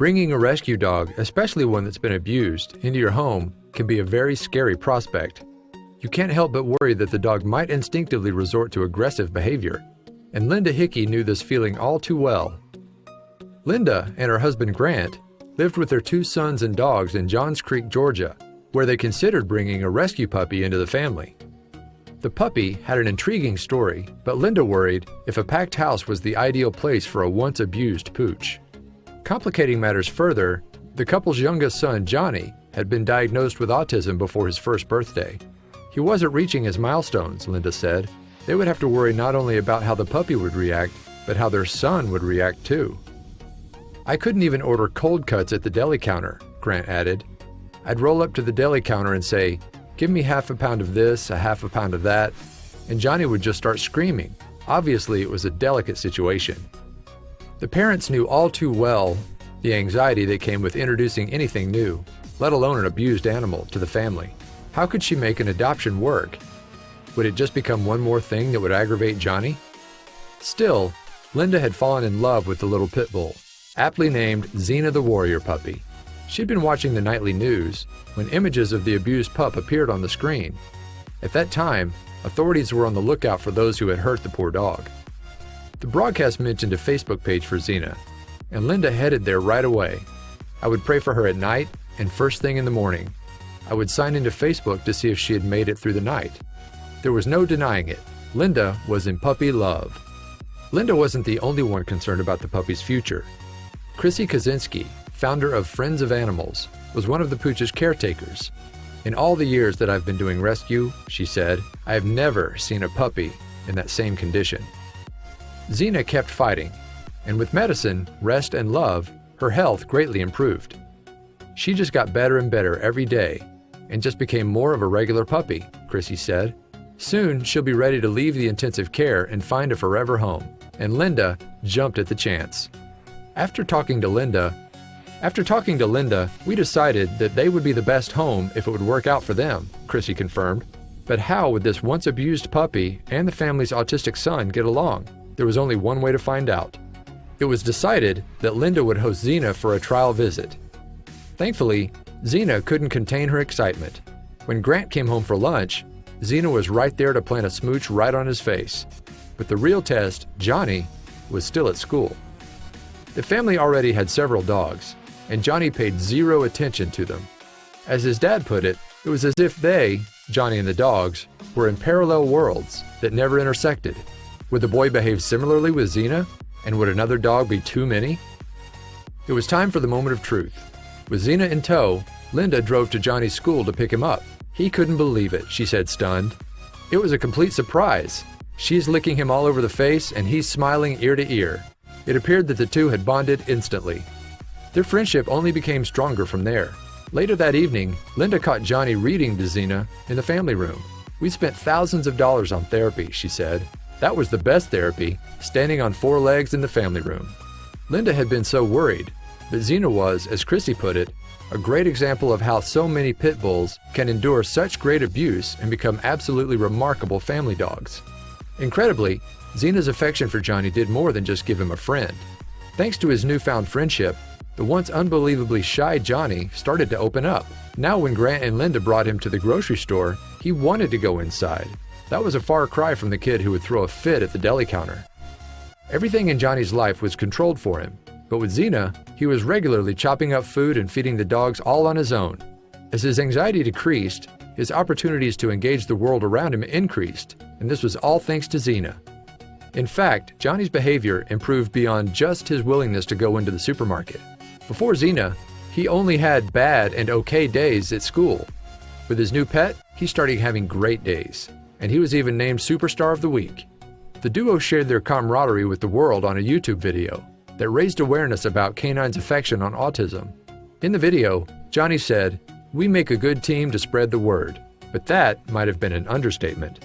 Bringing a rescue dog, especially one that's been abused, into your home can be a very scary prospect. You can't help but worry that the dog might instinctively resort to aggressive behavior, and Linda Hickey knew this feeling all too well. Linda and her husband Grant lived with their 2 sons and dogs in Johns Creek, Georgia, where they considered bringing a rescue puppy into the family. The puppy had an intriguing story, but Linda worried if a packed house was the ideal place for a once-abused pooch. Complicating matters further, the couple's youngest son, Johnny, had been diagnosed with autism before his first birthday. He wasn't reaching his milestones, Linda said. They would have to worry not only about how the puppy would react, but how their son would react too. I couldn't even order cold cuts at the deli counter, Grant added. I'd roll up to the deli counter and say, "Give me half a pound of this, a half a pound of that," and Johnny would just start screaming. Obviously, it was a delicate situation. The parents knew all too well the anxiety that came with introducing anything new, let alone an abused animal, to the family. How could she make an adoption work? Would it just become one more thing that would aggravate Johnny? Still, Linda had fallen in love with the little pit bull, aptly named Xena the Warrior Puppy. She'd been watching the nightly news when images of the abused pup appeared on the screen. At that time, authorities were on the lookout for those who had hurt the poor dog. The broadcast mentioned a Facebook page for Xena, and Linda headed there right away. I would pray for her at night and first thing in the morning. I would sign into Facebook to see if she had made it through the night. There was no denying it. Linda was in puppy love. Linda wasn't the only one concerned about the puppy's future. Chrissy Kaczynski, founder of Friends of Animals, was one of the pooch's caretakers. In all the years that I've been doing rescue, she said, I have never seen a puppy in that same condition. Xena kept fighting, and with medicine, rest, and love, her health greatly improved. She just got better and better every day, and just became more of a regular puppy, Chrissy said. Soon, she'll be ready to leave the intensive care and find a forever home, and Linda jumped at the chance. After talking to Linda, we decided that they would be the best home if it would work out for them, Chrissy confirmed. But how would this once abused puppy and the family's autistic son get along? There was only one way to find out. It was decided that Linda would host Xena for a trial visit. Thankfully, Xena couldn't contain her excitement. When Grant came home for lunch, Xena was right there to plant a smooch right on his face. But the real test, Johnny, was still at school. The family already had several dogs, and Johnny paid zero attention to them. As his dad put it, it was as if they, Johnny and the dogs, were in parallel worlds that never intersected. Would the boy behave similarly with Xena? And would another dog be too many? It was time for the moment of truth. With Xena in tow, Linda drove to Johnny's school to pick him up. He couldn't believe it, she said, stunned. It was a complete surprise. She's licking him all over the face, and he's smiling ear to ear. It appeared that the two had bonded instantly. Their friendship only became stronger from there. Later that evening, Linda caught Johnny reading to Xena in the family room. We spent thousands of dollars on therapy, she said. That was the best therapy, standing on 4 legs in the family room. Linda had been so worried, but Xena was, as Christy put it, a great example of how so many pit bulls can endure such great abuse and become absolutely remarkable family dogs. Incredibly, Xena's affection for Johnny did more than just give him a friend. Thanks to his newfound friendship, the once unbelievably shy Johnny started to open up. Now when Grant and Linda brought him to the grocery store, he wanted to go inside. That was a far cry from the kid who would throw a fit at the deli counter. Everything in Johnny's life was controlled for him, but with Xena, he was regularly chopping up food and feeding the dogs all on his own. As his anxiety decreased, his opportunities to engage the world around him increased, and this was all thanks to Xena. In fact, Johnny's behavior improved beyond just his willingness to go into the supermarket. Before Xena, he only had bad and okay days at school. With his new pet, he started having great days, and he was even named Superstar of the Week. The duo shared their camaraderie with the world on a YouTube video that raised awareness about canines' affection on autism. In the video, Johnny said, "We make a good team to spread the word," but that might have been an understatement.